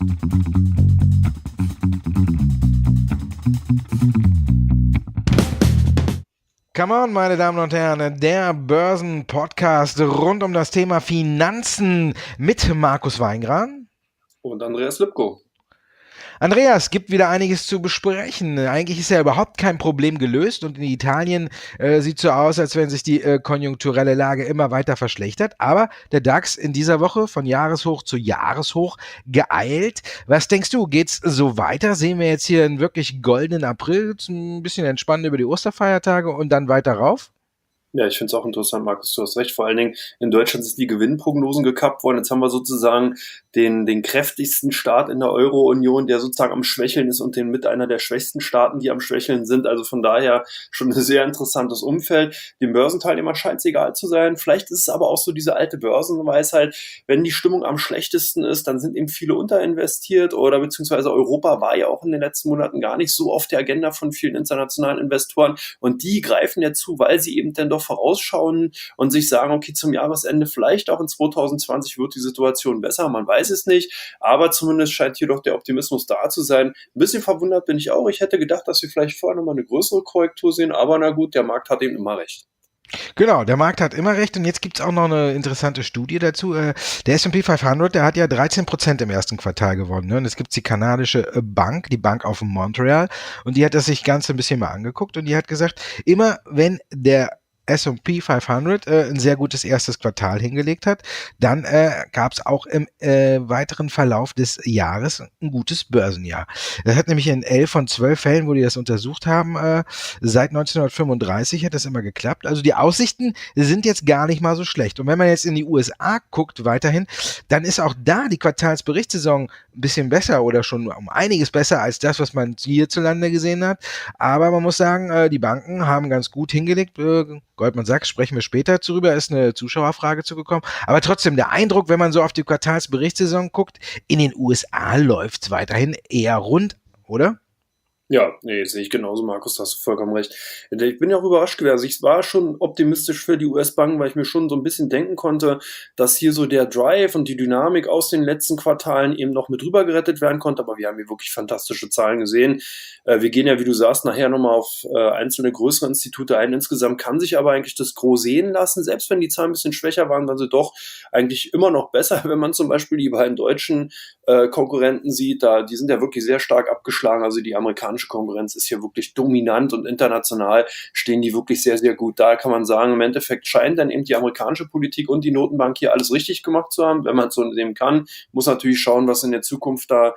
Come on, meine Damen und Herren, der Börsenpodcast rund um das Thema Finanzen mit Markus Weingran und Andreas Lipko. Andreas, gibt wieder einiges zu besprechen. Eigentlich ist ja überhaupt kein Problem gelöst und in Italien sieht so aus, als wenn sich die konjunkturelle Lage immer weiter verschlechtert. Aber der DAX in dieser Woche von Jahreshoch zu Jahreshoch geeilt. Was denkst du, geht's so weiter? Sehen wir jetzt hier einen wirklich goldenen April, ein bisschen entspannen über die Osterfeiertage und dann weiter rauf? Ja, ich finde es auch interessant, Markus, du hast recht. Vor allen Dingen in Deutschland sind die Gewinnprognosen gekappt worden. Jetzt haben wir sozusagen den kräftigsten Staat in der Euro-Union, der sozusagen am Schwächeln ist und den mit einer der schwächsten Staaten, die am Schwächeln sind. Also von daher schon ein sehr interessantes Umfeld. Den Börsenteilnehmern scheint es egal zu sein. Vielleicht ist es aber auch so diese alte Börsenweisheit, wenn die Stimmung am schlechtesten ist, dann sind eben viele unterinvestiert oder beziehungsweise Europa war ja auch in den letzten Monaten gar nicht so auf der Agenda von vielen internationalen Investoren und die greifen ja zu, weil sie eben dann doch vorausschauen und sich sagen, okay, zum Jahresende vielleicht auch in 2020 wird die Situation besser, man weiß es nicht, aber zumindest scheint hier doch der Optimismus da zu sein. Ein bisschen verwundert bin ich auch, ich hätte gedacht, dass wir vielleicht vorher nochmal eine größere Korrektur sehen, aber na gut, der Markt hat eben immer recht. Genau, der Markt hat immer recht und jetzt gibt es auch noch eine interessante Studie dazu. Der S&P 500, der hat ja 13% im ersten Quartal gewonnen. Ne? Und es gibt die kanadische Bank, die Bank auf Montreal und die hat das sich ganz ein bisschen mal angeguckt und die hat gesagt, immer wenn der S&P 500 ein sehr gutes erstes Quartal hingelegt hat, dann gab es auch im weiteren Verlauf des Jahres ein gutes Börsenjahr. Das hat nämlich in 11 von 12 Fällen, wo die das untersucht haben, seit 1935 hat das immer geklappt. Also die Aussichten sind jetzt gar nicht mal so schlecht. Und wenn man jetzt in die USA guckt weiterhin, dann ist auch da die Quartalsberichtssaison ein bisschen besser oder schon um einiges besser als das, was man hierzulande gesehen hat. Aber man muss sagen, die Banken haben ganz gut hingelegt. Goldman Sachs, sprechen wir später drüber, ist eine Zuschauerfrage zugekommen. Aber trotzdem, der Eindruck, wenn man so auf die Quartalsberichtssaison guckt, in den USA läuft es weiterhin eher rund, oder? Ja, nee, sehe ich genauso, Markus, da hast du vollkommen recht. Ich bin ja auch überrascht gewesen. Also ich war schon optimistisch für die US-Banken, weil ich mir schon so ein bisschen denken konnte, dass hier so der Drive und die Dynamik aus den letzten Quartalen eben noch mit rüber gerettet werden konnte. Aber wir haben hier wirklich fantastische Zahlen gesehen. Wir gehen ja, wie du sagst, nachher nochmal auf einzelne größere Institute ein. Insgesamt kann sich aber eigentlich das Gros sehen lassen. Selbst wenn die Zahlen ein bisschen schwächer waren, waren sie doch eigentlich immer noch besser, wenn man zum Beispiel die beiden deutschen Konkurrenten sieht. Die sind ja wirklich sehr stark abgeschlagen. Also die amerikanische Konkurrenz ist hier wirklich dominant und international stehen die wirklich sehr, sehr gut. Da kann man sagen, im Endeffekt scheint dann eben die amerikanische Politik und die Notenbank hier alles richtig gemacht zu haben, wenn man es so nehmen kann. Muss natürlich schauen, was in der Zukunft da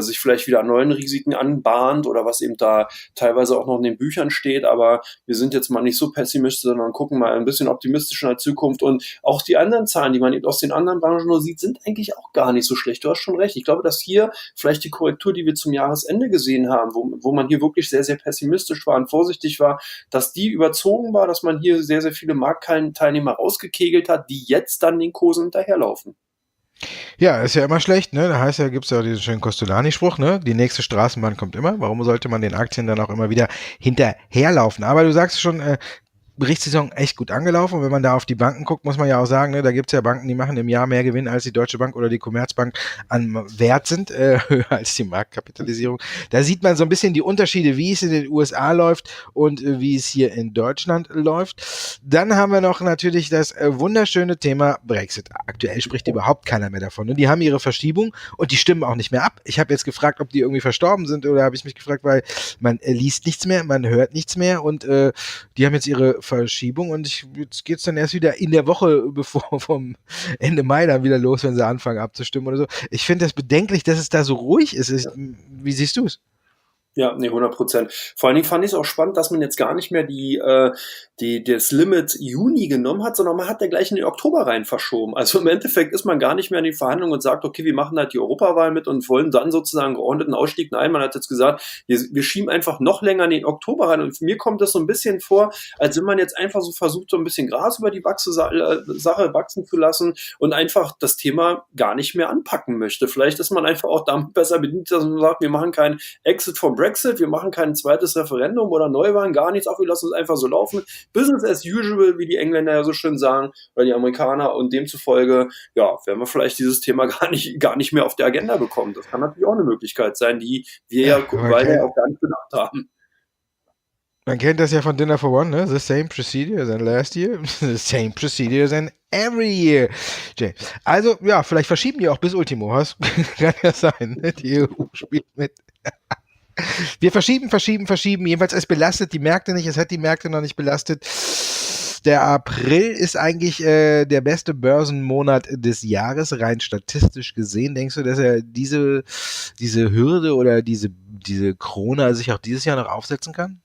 sich vielleicht wieder an neuen Risiken anbahnt oder was eben da teilweise auch noch in den Büchern steht. Aber wir sind jetzt mal nicht so pessimistisch, sondern gucken mal ein bisschen optimistisch in der Zukunft. Und auch die anderen Zahlen, die man eben aus den anderen Branchen nur sieht, sind eigentlich auch gar nicht so schlecht. Du hast schon recht. Ich glaube, dass hier vielleicht die Korrektur, die wir zum Jahresende gesehen haben, wo man hier wirklich sehr, sehr pessimistisch war und vorsichtig war, dass die überzogen war, dass man hier sehr, sehr viele Marktteilnehmer rausgekegelt hat, die jetzt dann den Kursen hinterherlaufen. Ja, ist ja immer schlecht, ne? Da heißt ja, gibt's ja diesen schönen Costolani-Spruch, ne? Die nächste Straßenbahn kommt immer. Warum sollte man den Aktien dann auch immer wieder hinterherlaufen? Aber du sagst schon, Berichtssaison echt gut angelaufen. Und wenn man da auf die Banken guckt, muss man ja auch sagen, ne, da gibt es ja Banken, die machen im Jahr mehr Gewinn, als die Deutsche Bank oder die Commerzbank an Wert sind, höher als die Marktkapitalisierung. Da sieht man so ein bisschen die Unterschiede, wie es in den USA läuft und wie es hier in Deutschland läuft. Dann haben wir noch natürlich das wunderschöne Thema Brexit. Aktuell spricht überhaupt keiner mehr davon. Ne? Die haben ihre Verschiebung und die stimmen auch nicht mehr ab. Ich habe jetzt gefragt, ob die irgendwie verstorben sind oder habe ich mich gefragt, weil man liest nichts mehr, man hört nichts mehr und die haben jetzt ihre Verschiebung und jetzt geht es dann erst wieder in der Woche, bevor vom Ende Mai dann wieder los, wenn sie anfangen abzustimmen oder so. Ich finde das bedenklich, dass es da so ruhig ist. Wie siehst du es? Ja, nee, 100%. Vor allen Dingen fand ich es auch spannend, dass man jetzt gar nicht mehr das Limit Juni genommen hat, sondern man hat ja gleich in den Oktober rein verschoben. Also im Endeffekt ist man gar nicht mehr in die Verhandlungen und sagt, okay, wir machen halt die Europawahl mit und wollen dann sozusagen geordneten Ausstieg. Nein, man hat jetzt gesagt, wir schieben einfach noch länger in den Oktober rein. Und mir kommt das so ein bisschen vor, als wenn man jetzt einfach so versucht, so ein bisschen Gras über die Sache wachsen zu lassen und einfach das Thema gar nicht mehr anpacken möchte. Vielleicht ist man einfach auch damit besser bedient, dass man sagt, wir machen keinen Exit vom Brexit, wir machen kein zweites Referendum oder Neuwahlen, gar nichts, auch wir lassen es einfach so laufen. Business as usual, wie die Engländer ja so schön sagen, oder die Amerikaner, und demzufolge, ja, werden wir vielleicht dieses Thema gar nicht mehr auf der Agenda bekommen. Das kann natürlich auch eine Möglichkeit sein, die wir ja weiter auch gar nicht bedacht haben. Man kennt das ja von Dinner for One, ne? The same procedure than last year, the same procedure than every year. Jay. Also, ja, vielleicht verschieben die auch bis Ultimo, was? Kann ja sein, ne? Die EU spielt mit. Wir verschieben. Jedenfalls, es belastet die Märkte nicht, es hat die Märkte noch nicht belastet. Der April ist eigentlich der beste Börsenmonat des Jahres, rein statistisch gesehen. Denkst du, dass er diese Hürde oder diese Krone sich auch dieses Jahr noch aufsetzen kann?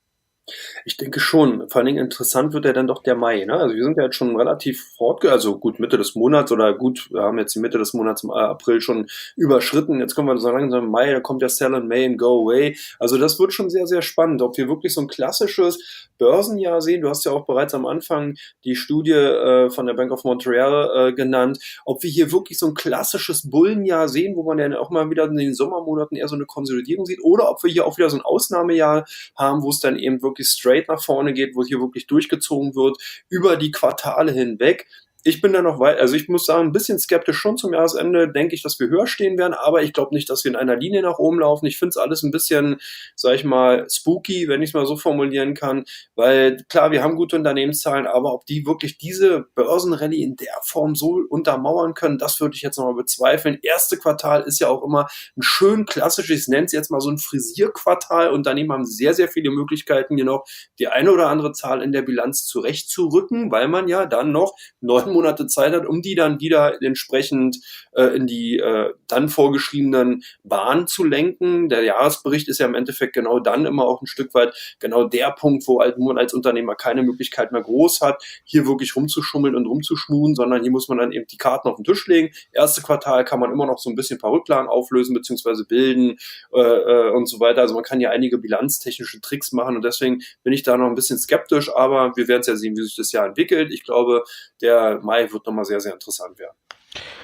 Ich denke schon. Vor allen Dingen interessant wird ja dann doch der Mai, ne? Also wir sind ja jetzt schon relativ also gut Mitte des Monats oder gut, wir haben jetzt die Mitte des Monats im April schon überschritten. Jetzt kommen wir so langsam im Mai, da kommt ja Sell in May and Go Away. Also das wird schon sehr, sehr spannend, ob wir wirklich so ein klassisches Börsenjahr sehen. Du hast ja auch bereits am Anfang die Studie von der Bank of Montreal genannt. Ob wir hier wirklich so ein klassisches Bullenjahr sehen, wo man ja auch mal wieder in den Sommermonaten eher so eine Konsolidierung sieht, oder ob wir hier auch wieder so ein Ausnahmejahr haben, wo es dann eben wirklich straight nach vorne geht, wo hier wirklich durchgezogen wird, über die Quartale hinweg. Ich bin da noch weit, also ich muss sagen, ein bisschen skeptisch schon zum Jahresende, denke ich, dass wir höher stehen werden, aber ich glaube nicht, dass wir in einer Linie nach oben laufen. Ich finde es alles ein bisschen, sag ich mal, spooky, wenn ich es mal so formulieren kann, weil klar, wir haben gute Unternehmenszahlen, aber ob die wirklich diese Börsenrallye in der Form so untermauern können, das würde ich jetzt nochmal bezweifeln. Erste Quartal ist ja auch immer ein schön klassisches, ich nenne es jetzt mal so ein Frisierquartal. Unternehmen haben sehr, sehr viele Möglichkeiten, hier noch die eine oder andere Zahl in der Bilanz zurechtzurücken, weil man ja dann noch 9 Monate Zeit hat, um die dann wieder entsprechend in die dann vorgeschriebenen Bahnen zu lenken. Der Jahresbericht ist ja im Endeffekt genau dann immer auch ein Stück weit genau der Punkt, wo man als Unternehmer keine Möglichkeit mehr groß hat, hier wirklich rumzuschummeln und rumzuschmuhen, sondern hier muss man dann eben die Karten auf den Tisch legen. Erste Quartal kann man immer noch so ein bisschen ein paar Rücklagen auflösen bzw. bilden und so weiter. Also man kann ja einige bilanztechnische Tricks machen und deswegen bin ich da noch ein bisschen skeptisch, aber wir werden es ja sehen, wie sich das Jahr entwickelt. Ich glaube, der Mai wird nochmal sehr, sehr interessant werden.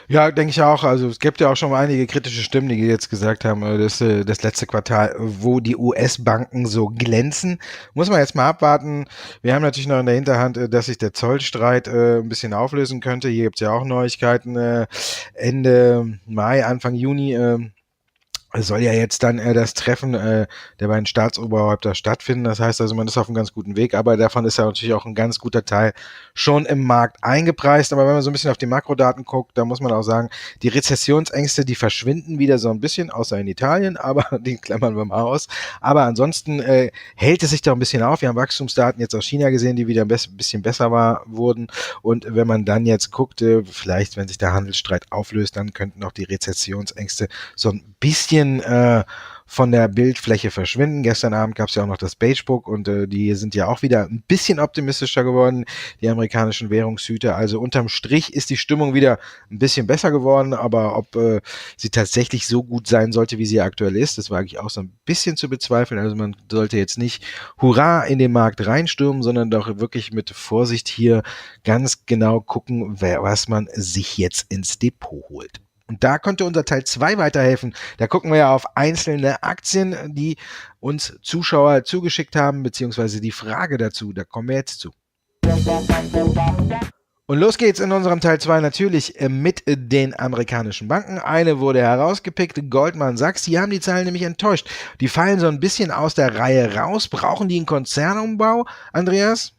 Ja, denke ich auch. Also es gibt ja auch schon mal einige kritische Stimmen, die jetzt gesagt haben, das letzte Quartal, wo die US-Banken so glänzen. Muss man jetzt mal abwarten. Wir haben natürlich noch in der Hinterhand, dass sich der Zollstreit ein bisschen auflösen könnte. Hier gibt es ja auch Neuigkeiten. Ende Mai, Anfang Juni es soll ja jetzt dann das Treffen der beiden Staatsoberhäupter stattfinden. Das heißt also, man ist auf einem ganz guten Weg, aber davon ist ja natürlich auch ein ganz guter Teil schon im Markt eingepreist. Aber wenn man so ein bisschen auf die Makrodaten guckt, da muss man auch sagen, die Rezessionsängste, die verschwinden wieder so ein bisschen, außer in Italien, aber die klammern wir mal aus. Aber ansonsten hält es sich doch ein bisschen auf. Wir haben Wachstumsdaten jetzt aus China gesehen, die wieder ein bisschen besser wurden. Und wenn man dann jetzt guckt, vielleicht, wenn sich der Handelsstreit auflöst, dann könnten auch die Rezessionsängste so ein bisschen von der Bildfläche verschwinden. Gestern Abend gab es ja auch noch das Beigebook und die sind ja auch wieder ein bisschen optimistischer geworden, die amerikanischen Währungshüter. Also unterm Strich ist die Stimmung wieder ein bisschen besser geworden, aber ob sie tatsächlich so gut sein sollte, wie sie aktuell ist, das wage ich auch so ein bisschen zu bezweifeln. Also man sollte jetzt nicht hurra in den Markt reinstürmen, sondern doch wirklich mit Vorsicht hier ganz genau gucken, was man sich jetzt ins Depot holt. Und da könnte unser Teil 2 weiterhelfen. Da gucken wir ja auf einzelne Aktien, die uns Zuschauer zugeschickt haben, beziehungsweise die Frage dazu. Da kommen wir jetzt zu. Und los geht's in unserem Teil 2 natürlich mit den amerikanischen Banken. Eine wurde herausgepickt, Goldman Sachs. Die haben die Zahlen nämlich enttäuscht. Die fallen so ein bisschen aus der Reihe raus. Brauchen die einen Konzernumbau, Andreas?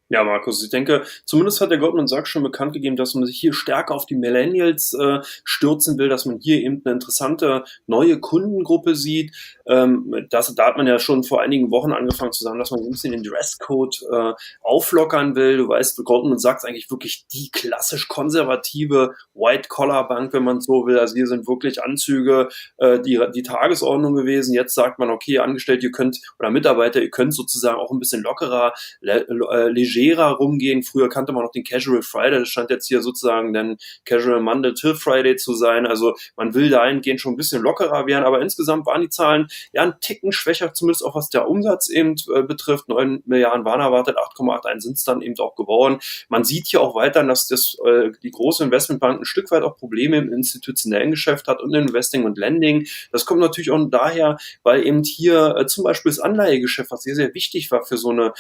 Ja, Markus, ich denke, zumindest hat der Goldman Sachs schon bekannt gegeben, dass man sich hier stärker auf die Millennials stürzen will, dass man hier eben eine interessante neue Kundengruppe sieht. Da hat man ja schon vor einigen Wochen angefangen zu sagen, dass man so ein bisschen den Dresscode auflockern will. Du weißt, Goldman Sachs eigentlich wirklich die klassisch konservative White-Collar-Bank, wenn man so will. Also hier sind wirklich Anzüge die Tagesordnung gewesen. Jetzt sagt man, okay, Angestellte, ihr könnt, oder Mitarbeiter, ihr könnt sozusagen auch ein bisschen lockerer, leger legerer rumgehen. Früher kannte man noch den Casual Friday, das scheint jetzt hier sozusagen dann Casual Monday till Friday zu sein. Also man will dahingehend schon ein bisschen lockerer werden, aber insgesamt waren die Zahlen ja ein Ticken schwächer, zumindest auch was der Umsatz eben betrifft. 9 Milliarden waren erwartet, 8,81 sind es dann eben auch geworden. Man sieht hier auch weiter, dass die große Investmentbank ein Stück weit auch Probleme im institutionellen Geschäft hat und Investing und Lending. Das kommt natürlich auch daher, weil eben hier zum Beispiel das Anleihegeschäft, was sehr, sehr wichtig war für so eine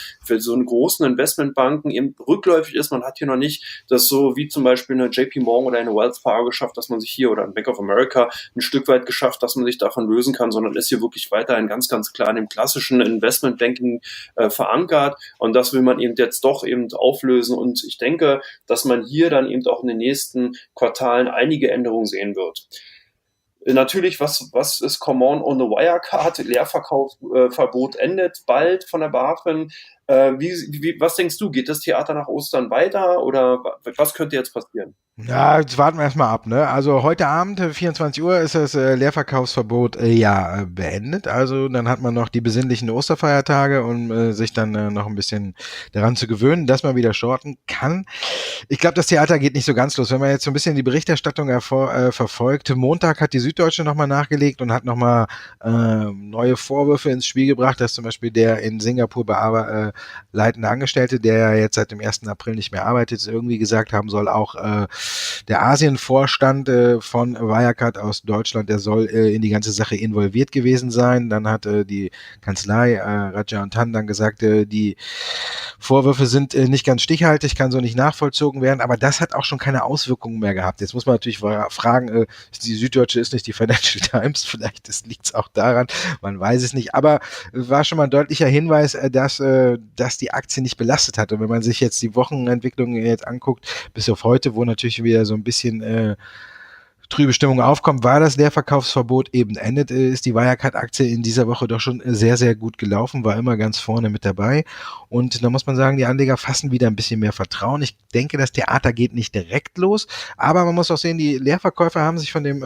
großen Investmentbanken, eben rückläufig ist. Man hat hier noch nicht das so wie zum Beispiel eine JP Morgan oder eine Wells Fargo geschafft, dass man sich hier oder ein Bank of America ein Stück weit geschafft, dass man sich davon lösen kann, sondern ist hier wirklich weiterhin ganz, ganz klar in dem klassischen Investmentbanking verankert. Und das will man eben jetzt doch eben auflösen. Und ich denke, dass man hier dann eben auch in den nächsten Quartalen einige Änderungen sehen wird. Natürlich, was ist com.on the Wirecard? Leerverkaufsverbot endet bald von der BaFin. Was denkst du? Geht das Theater nach Ostern weiter oder was könnte jetzt passieren? Ja, jetzt warten wir erstmal ab, ne? Also heute Abend, 24 Uhr, ist das Leerverkaufsverbot beendet. Also dann hat man noch die besinnlichen Osterfeiertage, um sich dann noch ein bisschen daran zu gewöhnen, dass man wieder shorten kann. Ich glaube, das Theater geht nicht so ganz los. Wenn man jetzt so ein bisschen die Berichterstattung verfolgt, Montag hat die Süddeutsche nochmal nachgelegt und hat nochmal neue Vorwürfe ins Spiel gebracht, dass zum Beispiel der in Singapur leitende Angestellte, der ja jetzt seit dem 1. April nicht mehr arbeitet, irgendwie gesagt haben soll, auch der Asienvorstand von Wirecard aus Deutschland, der soll in die ganze Sache involviert gewesen sein. Dann hat die Kanzlei Raja und Tan dann gesagt, die Vorwürfe sind nicht ganz stichhaltig, kann so nicht nachvollzogen werden, aber das hat auch schon keine Auswirkungen mehr gehabt. Jetzt muss man natürlich fragen, die Süddeutsche ist nicht die Financial Times, vielleicht liegt es auch daran, man weiß es nicht, aber es war schon mal ein deutlicher Hinweis, dass die Aktie nicht belastet hat. Und wenn man sich jetzt die Wochenentwicklung jetzt anguckt, bis auf heute, wo natürlich wieder so ein bisschen trübe Stimmung aufkommt, weil das Leerverkaufsverbot eben endet, ist die Wirecard-Aktie in dieser Woche doch schon sehr, sehr gut gelaufen, war immer ganz vorne mit dabei. Und da muss man sagen, die Anleger fassen wieder ein bisschen mehr Vertrauen. Ich denke, das Theater geht nicht direkt los, aber man muss auch sehen, die Leerverkäufer haben sich von dem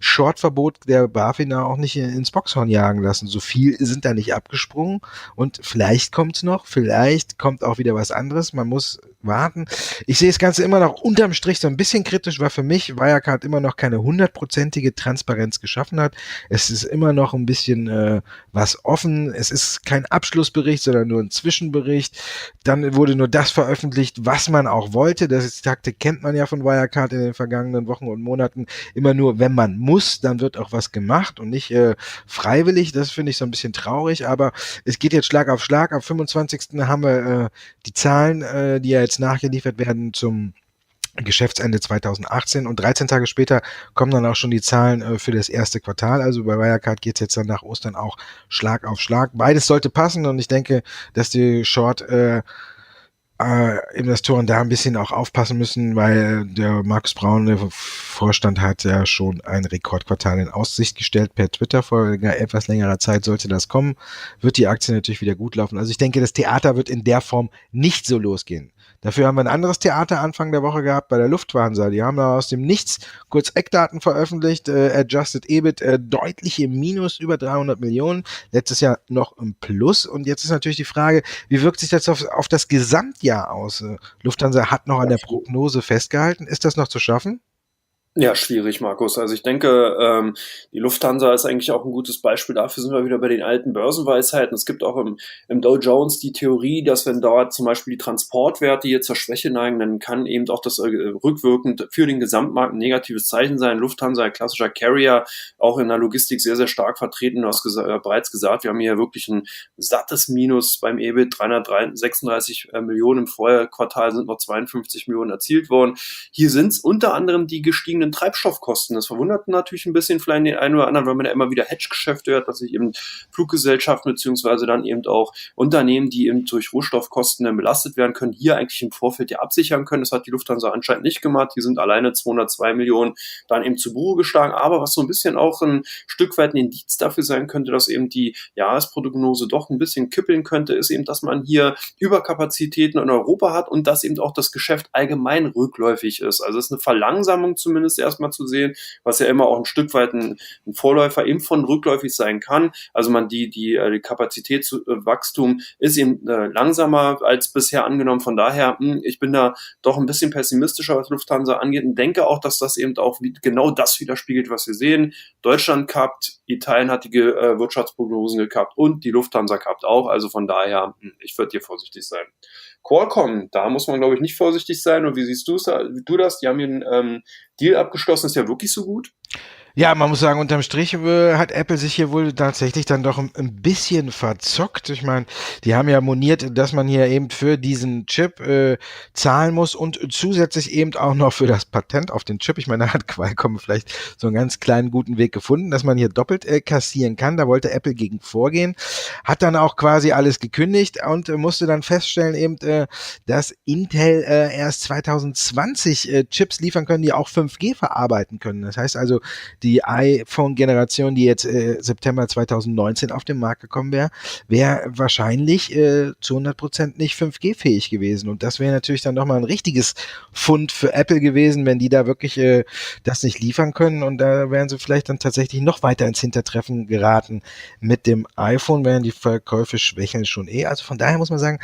Short-Verbot der BaFin auch nicht ins Boxhorn jagen lassen. So viel sind da nicht abgesprungen und vielleicht kommt es noch, vielleicht kommt auch wieder was anderes. Man muss warten. Ich sehe das Ganze immer noch unterm Strich so ein bisschen kritisch, weil für mich Wirecard immer noch keine 100%ige Transparenz geschaffen hat. Es ist immer noch ein bisschen was offen. Es ist kein Abschlussbericht, sondern nur ein Zwischenbericht. Dann wurde nur das veröffentlicht, was man auch wollte. Das ist die Taktik, kennt man ja von Wirecard in den vergangenen Wochen und Monaten. Immer nur, wenn man muss, dann wird auch was gemacht und nicht freiwillig. Das finde ich so ein bisschen traurig, aber es geht jetzt Schlag auf Schlag. Am 25. haben wir die Zahlen, die ja jetzt nachgeliefert werden zum Geschäftsende 2018 und 13 Tage später kommen dann auch schon die Zahlen für das erste Quartal. Also bei Wirecard geht es jetzt dann nach Ostern auch Schlag auf Schlag. Beides sollte passen und ich denke, dass die Investoren da ein bisschen auch aufpassen müssen, weil der Markus Braun, der Vorstand, hat ja schon ein Rekordquartal in Aussicht gestellt per Twitter. Vor etwas längerer Zeit sollte das kommen, wird die Aktie natürlich wieder gut laufen. Also ich denke, das Theater wird in der Form nicht so losgehen. Dafür haben wir ein anderes Theater Anfang der Woche gehabt bei der Lufthansa. Die haben da aus dem Nichts kurz Eckdaten veröffentlicht. Adjusted EBIT deutlich im Minus, über 300 Millionen. Letztes Jahr noch im Plus. Und jetzt ist natürlich die Frage, wie wirkt sich das auf das Gesamtjahr aus? Lufthansa hat noch an der Prognose festgehalten. Ist das noch zu schaffen? Ja, schwierig, Markus. Also ich denke, die Lufthansa ist eigentlich auch ein gutes Beispiel. Dafür sind wir wieder bei den alten Börsenweisheiten. Es gibt auch im Dow Jones die Theorie, dass wenn dort zum Beispiel die Transportwerte hier zur Schwäche neigen, dann kann eben auch das rückwirkend für den Gesamtmarkt ein negatives Zeichen sein. Lufthansa, ein klassischer Carrier, auch in der Logistik sehr, sehr stark vertreten. Du hast bereits gesagt, wir haben hier wirklich ein sattes Minus beim EBIT. 336 Millionen im Vorquartal sind noch 52 Millionen erzielt worden. Hier sind es unter anderem die gestiegenen Treibstoffkosten. Das verwundert natürlich ein bisschen vielleicht den einen oder anderen, weil man ja immer wieder Hedge-Geschäfte hört, dass sich eben Fluggesellschaften beziehungsweise dann eben auch Unternehmen, die eben durch Rohstoffkosten dann belastet werden können, hier eigentlich im Vorfeld ja absichern können. Das hat die Lufthansa anscheinend nicht gemacht. Die sind alleine 202 Millionen dann eben zu Buche geschlagen. Aber was so ein bisschen auch ein Stück weit ein Indiz dafür sein könnte, dass eben die Jahresprognose doch ein bisschen kippeln könnte, ist eben, dass man hier Überkapazitäten in Europa hat und dass eben auch das Geschäft allgemein rückläufig ist. Also es ist eine Verlangsamung zumindest zumindest erstmal zu sehen, was ja immer auch ein Stück weit ein Vorläufer eben von rückläufig sein kann. Also die Kapazitätswachstum ist eben langsamer als bisher angenommen. Von daher, ich bin da doch ein bisschen pessimistischer, was Lufthansa angeht und denke auch, dass das eben auch genau das widerspiegelt, was wir sehen. Deutschland kappt, Italien hat die Wirtschaftsprognosen gekappt und die Lufthansa kappt auch. Also von daher, ich würde hier vorsichtig sein. Qualcomm, da muss man, glaube ich, nicht vorsichtig sein. Und wie siehst du das? Die haben hier einen Deal abgeschlossen, ist ja wirklich so gut. Ja, man muss sagen, unterm Strich hat Apple sich hier wohl tatsächlich dann doch ein bisschen verzockt. Ich meine, die haben ja moniert, dass man hier eben für diesen Chip zahlen muss und zusätzlich eben auch noch für das Patent auf den Chip. Ich meine, da hat Qualcomm vielleicht so einen ganz kleinen guten Weg gefunden, dass man hier doppelt kassieren kann. Da wollte Apple gegen vorgehen, hat dann auch quasi alles gekündigt und musste dann feststellen eben, dass Intel erst 2020 Chips liefern können, die auch 5G verarbeiten können. Das heißt also, die iPhone-Generation, die jetzt September 2019 auf den Markt gekommen wäre wahrscheinlich zu 100% nicht 5G-fähig gewesen. Und das wäre natürlich dann nochmal ein richtiges Pfund für Apple gewesen, wenn die da wirklich das nicht liefern können. Und da wären sie vielleicht dann tatsächlich noch weiter ins Hintertreffen geraten mit dem iPhone, wären die Verkäufe schwächeln schon Also von daher muss man sagen,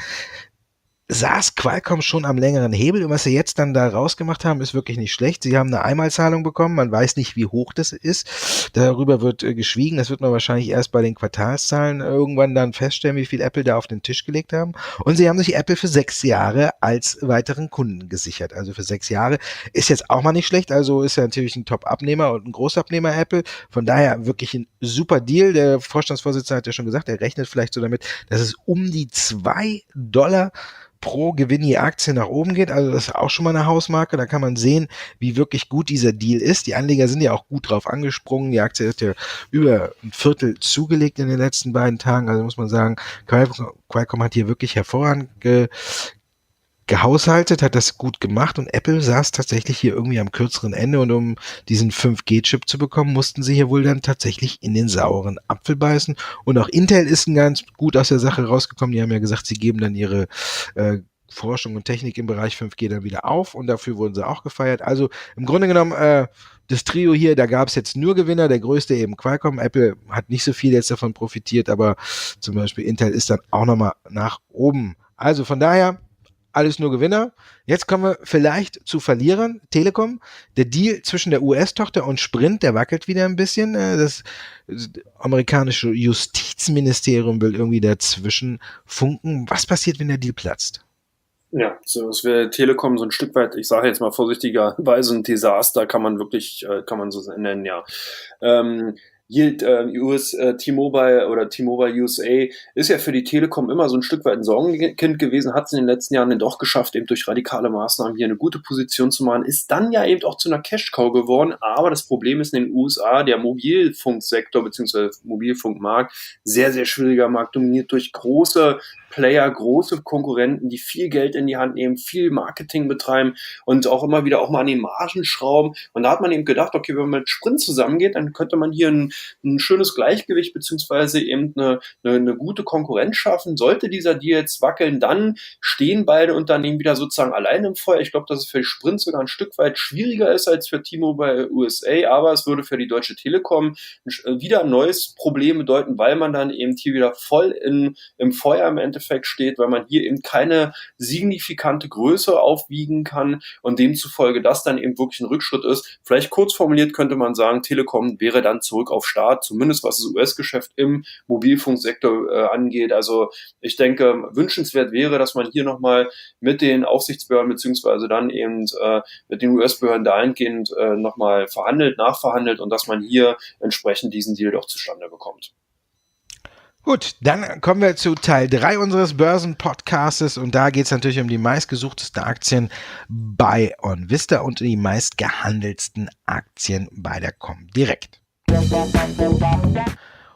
saß Qualcomm schon am längeren Hebel und was sie jetzt dann da rausgemacht haben, ist wirklich nicht schlecht. Sie haben eine Einmalzahlung bekommen, man weiß nicht, wie hoch das ist. Darüber wird geschwiegen, das wird man wahrscheinlich erst bei den Quartalszahlen irgendwann dann feststellen, wie viel Apple da auf den Tisch gelegt haben. Und sie haben sich Apple für 6 Jahre als weiteren Kunden gesichert. Also für 6 Jahre ist jetzt auch mal nicht schlecht, also ist ja natürlich ein Top-Abnehmer und ein Großabnehmer Apple. Von daher wirklich ein super Deal. Der Vorstandsvorsitzende hat ja schon gesagt, er rechnet vielleicht so damit, dass es um die $2 pro Gewinn je Aktie nach oben geht, also das ist auch schon mal eine Hausmarke, da kann man sehen, wie wirklich gut dieser Deal ist. Die Anleger sind ja auch gut drauf angesprungen, die Aktie hat ja über ein Viertel zugelegt in den letzten beiden Tagen, also muss man sagen, Qualcomm hat hier wirklich hervorragend gehaushaltet, hat das gut gemacht und Apple saß tatsächlich hier irgendwie am kürzeren Ende und um diesen 5G-Chip zu bekommen, mussten sie hier wohl dann tatsächlich in den sauren Apfel beißen und auch Intel ist ganz gut aus der Sache rausgekommen, die haben ja gesagt, sie geben dann ihre Forschung und Technik im Bereich 5G dann wieder auf und dafür wurden sie auch gefeiert. Also im Grunde genommen das Trio hier, da gab es jetzt nur Gewinner, der größte eben Qualcomm, Apple hat nicht so viel jetzt davon profitiert, aber zum Beispiel Intel ist dann auch nochmal nach oben. Also von daher alles nur Gewinner. Jetzt kommen wir vielleicht zu Verlierern. Telekom, der Deal zwischen der US-Tochter und Sprint, der wackelt wieder ein bisschen. Das amerikanische Justizministerium will irgendwie dazwischen funken. Was passiert, wenn der Deal platzt? Ja, so es wäre Telekom so ein Stück weit, ich sage jetzt mal vorsichtigerweise ein Desaster, kann man so nennen, ja. T-Mobile oder T-Mobile USA ist ja für die Telekom immer so ein Stück weit ein Sorgenkind gewesen, hat es in den letzten Jahren doch geschafft, eben durch radikale Maßnahmen hier eine gute Position zu machen, ist dann ja eben auch zu einer Cash-Cow geworden, aber das Problem ist in den USA, der Mobilfunksektor bzw. Mobilfunkmarkt, sehr, sehr schwieriger Markt, dominiert durch große Player, große Konkurrenten, die viel Geld in die Hand nehmen, viel Marketing betreiben und auch immer wieder auch mal an den Margen schrauben. Und da hat man eben gedacht, okay, wenn man mit Sprint zusammengeht, dann könnte man hier ein schönes Gleichgewicht beziehungsweise eben eine gute Konkurrenz schaffen. Sollte dieser Deal jetzt wackeln, dann stehen beide Unternehmen wieder sozusagen allein im Feuer. Ich glaube, dass es für Sprint sogar ein Stück weit schwieriger ist als für T-Mobile USA, aber es würde für die Deutsche Telekom wieder ein neues Problem bedeuten, weil man dann eben hier wieder voll im Feuer im Endeffekt steht, weil man hier eben keine signifikante Größe aufwiegen kann und demzufolge das dann eben wirklich ein Rückschritt ist. Vielleicht kurz formuliert könnte man sagen, Telekom wäre dann zurück auf Start, zumindest was das US-Geschäft im Mobilfunksektor angeht. Also ich denke, wünschenswert wäre, dass man hier nochmal mit den Aufsichtsbehörden beziehungsweise dann eben mit den US-Behörden dahingehend nochmal nachverhandelt und dass man hier entsprechend diesen Deal doch zustande bekommt. Gut, dann kommen wir zu Teil 3 unseres Börsenpodcasts und da geht es natürlich um die meistgesuchtesten Aktien bei OnVista und die meistgehandelsten Aktien bei der com direkt.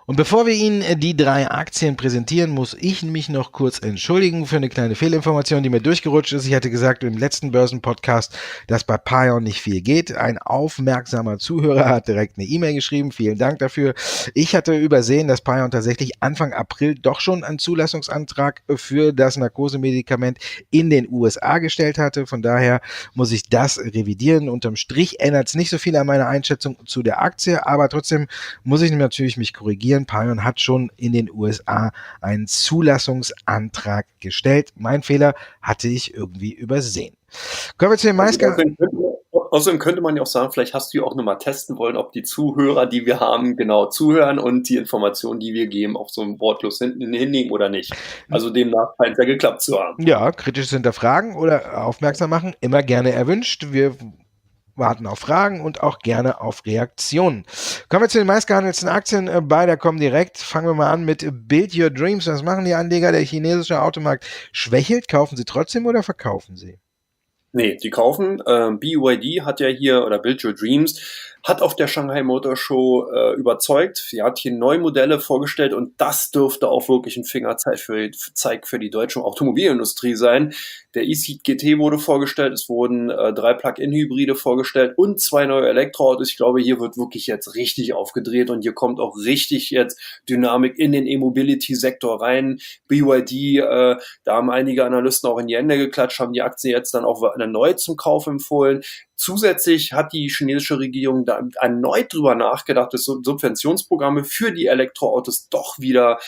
Und bevor wir Ihnen die 3 Aktien präsentieren, muss ich mich noch kurz entschuldigen für eine kleine Fehlinformation, die mir durchgerutscht ist. Ich hatte gesagt im letzten Börsenpodcast, dass bei com.on nicht viel geht. Ein aufmerksamer Zuhörer hat direkt eine E-Mail geschrieben. Vielen Dank dafür. Ich hatte übersehen, dass com.on tatsächlich Anfang April doch schon einen Zulassungsantrag für das Narkosemedikament in den USA gestellt hatte. Von daher muss ich das revidieren. Unterm Strich ändert es nicht so viel an meiner Einschätzung zu der Aktie, aber trotzdem muss ich natürlich mich korrigieren. com.on hat schon in den USA einen Zulassungsantrag gestellt. Mein Fehler hatte ich irgendwie übersehen. Kommen wir zu den meisten. Außerdem könnte man ja auch sagen, vielleicht hast du ja auch nochmal testen wollen, ob die Zuhörer, die wir haben, genau zuhören und die Informationen, die wir geben, auch so ein wortlos hinlegen oder nicht. Also demnach scheint es ja geklappt zu haben. Ja, kritisches Hinterfragen oder aufmerksam machen, immer gerne erwünscht. Wir warten auf Fragen und auch gerne auf Reaktionen. Kommen wir zu den meistgehandelten Aktien bei der Comdirect. Fangen wir mal an mit Build Your Dreams. Was machen die Anleger? Der chinesische Automarkt schwächelt. Kaufen sie trotzdem oder verkaufen sie? Nee, die kaufen. BYD hat ja hier, oder Build Your Dreams, hat auf der Shanghai Motor Show überzeugt. Sie hat hier neue Modelle vorgestellt und das dürfte auch wirklich ein Fingerzeig für die deutsche Automobilindustrie sein. Der E-Seat GT wurde vorgestellt, es wurden 3 Plug-in-Hybride vorgestellt und 2 neue Elektroautos. Ich glaube, hier wird wirklich jetzt richtig aufgedreht und hier kommt auch richtig jetzt Dynamik in den E-Mobility-Sektor rein. BYD, da haben einige Analysten auch in die Hände geklatscht, haben die Aktie jetzt dann auch erneut zum Kauf empfohlen. Zusätzlich hat die chinesische Regierung da erneut drüber nachgedacht, das Subventionsprogramme für die Elektroautos doch wieder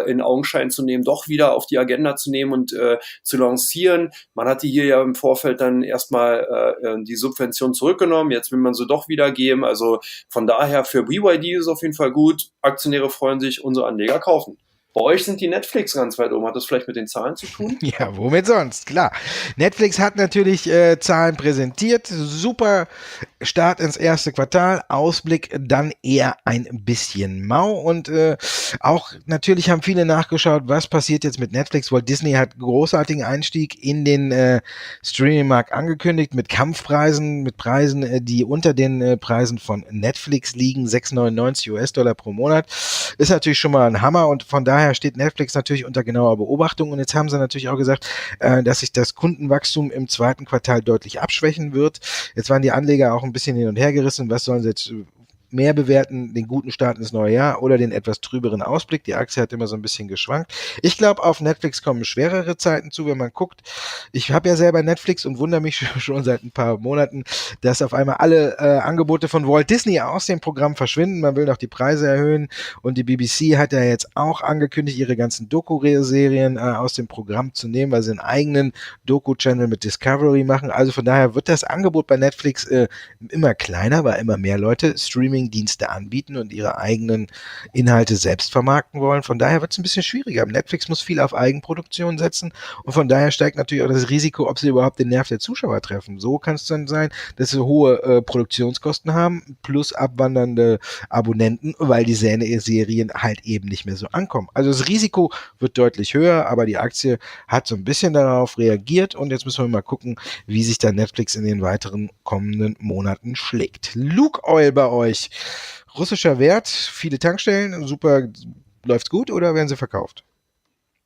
in Augenschein zu nehmen, doch wieder auf die Agenda zu nehmen und zu lancieren. Man hatte hier ja im Vorfeld dann erstmal die Subvention zurückgenommen, jetzt will man sie doch wieder geben. Also von daher für BYD ist es auf jeden Fall gut. Aktionäre freuen sich, unsere Anleger kaufen. Bei euch sind die Netflix ganz weit oben. Hat das vielleicht mit den Zahlen zu tun? Ja, womit sonst? Klar. Netflix hat natürlich Zahlen präsentiert. Super Start ins erste Quartal. Ausblick dann eher ein bisschen mau. Und auch natürlich haben viele nachgeschaut, was passiert jetzt mit Netflix. Walt Disney hat einen großartigen Einstieg in den Streaming-Markt angekündigt mit Kampfpreisen, mit Preisen, die unter den Preisen von Netflix liegen. 6,99 US-Dollar pro Monat. Ist natürlich schon mal ein Hammer und von daher steht Netflix natürlich unter genauer Beobachtung und jetzt haben sie natürlich auch gesagt, dass sich das Kundenwachstum im zweiten Quartal deutlich abschwächen wird. Jetzt waren die Anleger auch ein bisschen hin und her gerissen, was sollen sie jetzt mehr bewerten, den guten Start ins neue Jahr oder den etwas trüberen Ausblick. Die Aktie hat immer so ein bisschen geschwankt. Ich glaube, auf Netflix kommen schwerere Zeiten zu, wenn man guckt. Ich habe ja selber Netflix und wundere mich schon seit ein paar Monaten, dass auf einmal alle Angebote von Walt Disney aus dem Programm verschwinden. Man will doch die Preise erhöhen und die BBC hat ja jetzt auch angekündigt, ihre ganzen Doku-Serien aus dem Programm zu nehmen, weil sie einen eigenen Doku-Channel mit Discovery machen. Also von daher wird das Angebot bei Netflix immer kleiner, weil immer mehr Leute Streaming-Dienste anbieten und ihre eigenen Inhalte selbst vermarkten wollen. Von daher wird es ein bisschen schwieriger. Netflix muss viel auf Eigenproduktion setzen und von daher steigt natürlich auch das Risiko, ob sie überhaupt den Nerv der Zuschauer treffen. So kann es dann sein, dass sie hohe Produktionskosten haben plus abwandernde Abonnenten, weil die Serien halt eben nicht mehr so ankommen. Also das Risiko wird deutlich höher, aber die Aktie hat so ein bisschen darauf reagiert und jetzt müssen wir mal gucken, wie sich dann Netflix in den weiteren kommenden Monaten schlägt. Luke Oil bei euch. Russischer Wert, viele Tankstellen, super, läuft's gut oder werden sie verkauft?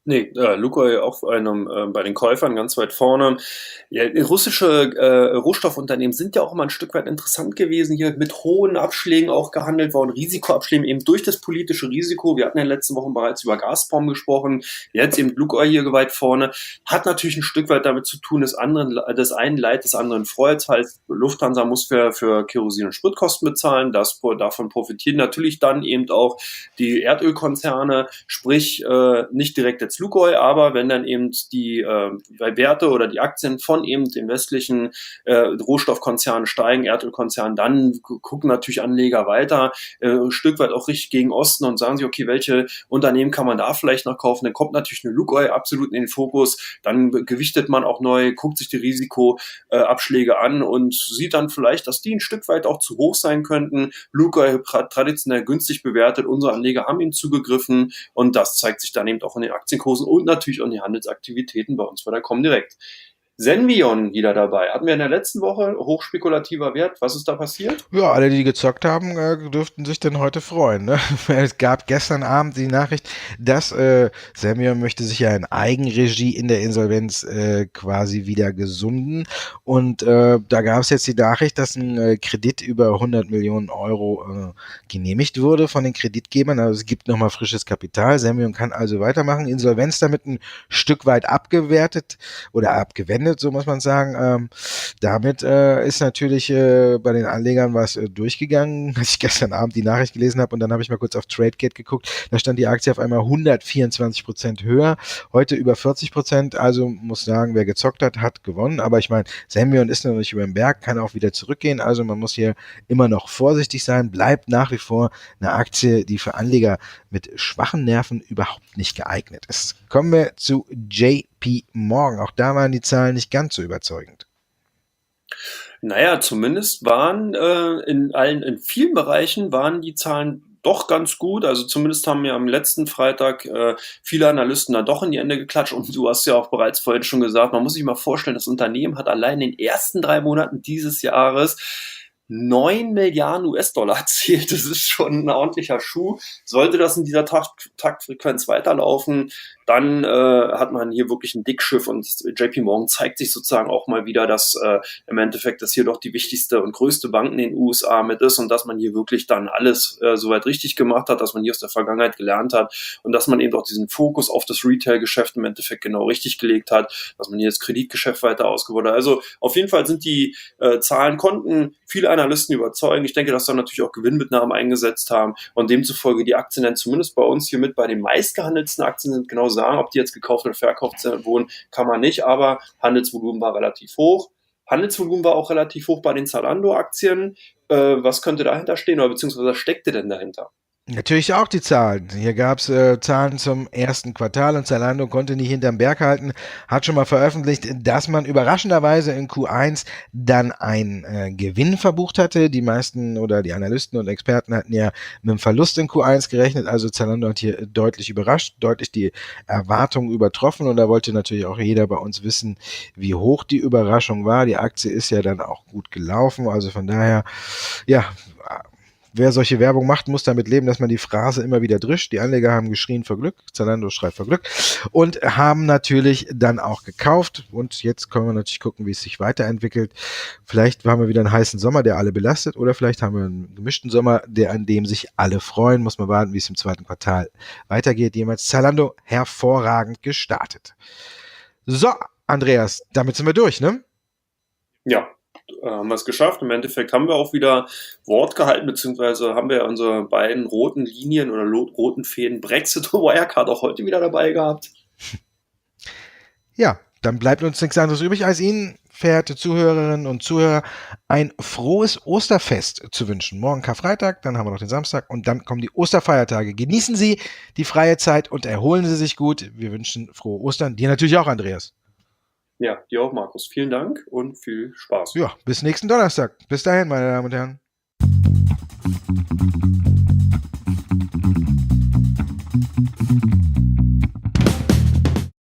Nee, Lukoil auch bei den Käufern ganz weit vorne. Ja, russische Rohstoffunternehmen sind ja auch immer ein Stück weit interessant gewesen, hier mit hohen Abschlägen auch gehandelt worden, Risikoabschlägen eben durch das politische Risiko. Wir hatten ja in den letzten Wochen bereits über Gazprom gesprochen, jetzt eben Lukoil hier weit vorne. Hat natürlich ein Stück weit damit zu tun, des einen Leid des anderen freut. Heißt, Lufthansa muss für Kerosin und Spritkosten bezahlen, davon profitieren natürlich dann eben auch die Erdölkonzerne, sprich nicht direkt jetzt Lukoil, aber wenn dann eben die Werte oder die Aktien von eben den westlichen Rohstoffkonzernen steigen, Erdölkonzernen, dann gucken natürlich Anleger weiter, ein Stück weit auch richtig gegen Osten und sagen sich, okay, welche Unternehmen kann man da vielleicht noch kaufen? Dann kommt natürlich eine Lukoil absolut in den Fokus, dann gewichtet man auch neu, guckt sich die Risikoabschläge an und sieht dann vielleicht, dass die ein Stück weit auch zu hoch sein könnten. Lukoil traditionell günstig bewertet, unsere Anleger haben ihm zugegriffen und das zeigt sich dann eben auch in den Aktienkursen und natürlich auch in den Handelsaktivitäten bei uns bei der Comdirect. Senvion wieder dabei. Hatten wir in der letzten Woche, hochspekulativer Wert. Was ist da passiert? Ja, alle, die gezockt haben, dürften sich dann heute freuen. Ne? Es gab gestern Abend die Nachricht, dass Samuel möchte sich ja in Eigenregie in der Insolvenz quasi wieder gesunden. Und da gab es jetzt die Nachricht, dass ein Kredit über 100 Millionen Euro genehmigt wurde von den Kreditgebern. Also es gibt nochmal frisches Kapital. Samuel kann also weitermachen. Insolvenz damit ein Stück weit abgewertet oder abgewendet, so muss man sagen. Damit ist natürlich bei den Anlegern was durchgegangen, als ich gestern Abend die Nachricht gelesen habe und dann habe ich mal kurz auf TradeGate geguckt, da stand die Aktie auf einmal 124% höher, heute über 40%, also muss sagen, wer gezockt hat, hat gewonnen, aber ich meine, Senvion ist noch nicht über den Berg, kann auch wieder zurückgehen, also man muss hier immer noch vorsichtig sein, bleibt nach wie vor eine Aktie, die für Anleger mit schwachen Nerven überhaupt nicht geeignet ist. Kommen wir zu JP Morgan, auch da waren die Zahlen nicht ganz so überzeugend. Naja, zumindest waren in vielen Bereichen waren die Zahlen doch ganz gut. Also zumindest haben mir am letzten Freitag viele Analysten dann doch in die Hände geklatscht. Und du hast ja auch bereits vorhin schon gesagt, man muss sich mal vorstellen, das Unternehmen hat allein in den ersten 3 Monaten dieses Jahres 9 Milliarden US-Dollar erzielt. Das ist schon ein ordentlicher Schuh. Sollte das in dieser Taktfrequenz weiterlaufen, dann hat man hier wirklich ein Dickschiff und JP Morgan zeigt sich sozusagen auch mal wieder, dass im Endeffekt das hier doch die wichtigste und größte Bank in den USA mit ist und dass man hier wirklich dann alles soweit richtig gemacht hat, dass man hier aus der Vergangenheit gelernt hat und dass man eben auch diesen Fokus auf das Retail-Geschäft im Endeffekt genau richtig gelegt hat, dass man hier das Kreditgeschäft weiter ausgebaut hat. Also auf jeden Fall sind die Zahlen, konnten viele Analysten überzeugen. Ich denke, dass da natürlich auch Gewinnmitnahmen eingesetzt haben und demzufolge die Aktien dann zumindest bei uns hier mit bei den meistgehandelten Aktien sind genau sagen, ob die jetzt gekauft oder verkauft wurden, kann man nicht, aber Handelsvolumen war relativ hoch. Handelsvolumen war auch relativ hoch bei den Zalando-Aktien. Was könnte dahinter stehen oder beziehungsweise was steckte denn dahinter? Natürlich auch die Zahlen. Hier gab es Zahlen zum ersten Quartal und Zalando konnte nicht hinterm Berg halten, hat schon mal veröffentlicht, dass man überraschenderweise in Q1 dann einen Gewinn verbucht hatte. Die meisten oder die Analysten und Experten hatten ja mit einem Verlust in Q1 gerechnet, also Zalando hat hier deutlich überrascht, deutlich die Erwartungen übertroffen und da wollte natürlich auch jeder bei uns wissen, wie hoch die Überraschung war. Die Aktie ist ja dann auch gut gelaufen, also von daher, ja, wer solche Werbung macht, muss damit leben, dass man die Phrase immer wieder drischt. Die Anleger haben geschrien vor Glück, Zalando schreit vor Glück und haben natürlich dann auch gekauft. Und jetzt können wir natürlich gucken, wie es sich weiterentwickelt. Vielleicht haben wir wieder einen heißen Sommer, der alle belastet, oder vielleicht haben wir einen gemischten Sommer, an dem sich alle freuen. Muss man warten, wie es im zweiten Quartal weitergeht. Jemals Zalando hervorragend gestartet. So, Andreas, damit sind wir durch, ne? Ja. Haben wir es geschafft. Im Endeffekt haben wir auch wieder Wort gehalten, beziehungsweise haben wir unsere beiden roten Linien oder roten Fäden Brexit und Wirecard auch heute wieder dabei gehabt. Ja, dann bleibt uns nichts anderes übrig, als Ihnen, verehrte Zuhörerinnen und Zuhörer, ein frohes Osterfest zu wünschen. Morgen Karfreitag, dann haben wir noch den Samstag und dann kommen die Osterfeiertage. Genießen Sie die freie Zeit und erholen Sie sich gut. Wir wünschen frohe Ostern. Dir natürlich auch, Andreas. Ja, dir auch, Markus. Vielen Dank und viel Spaß. Ja, bis nächsten Donnerstag. Bis dahin, meine Damen und Herren.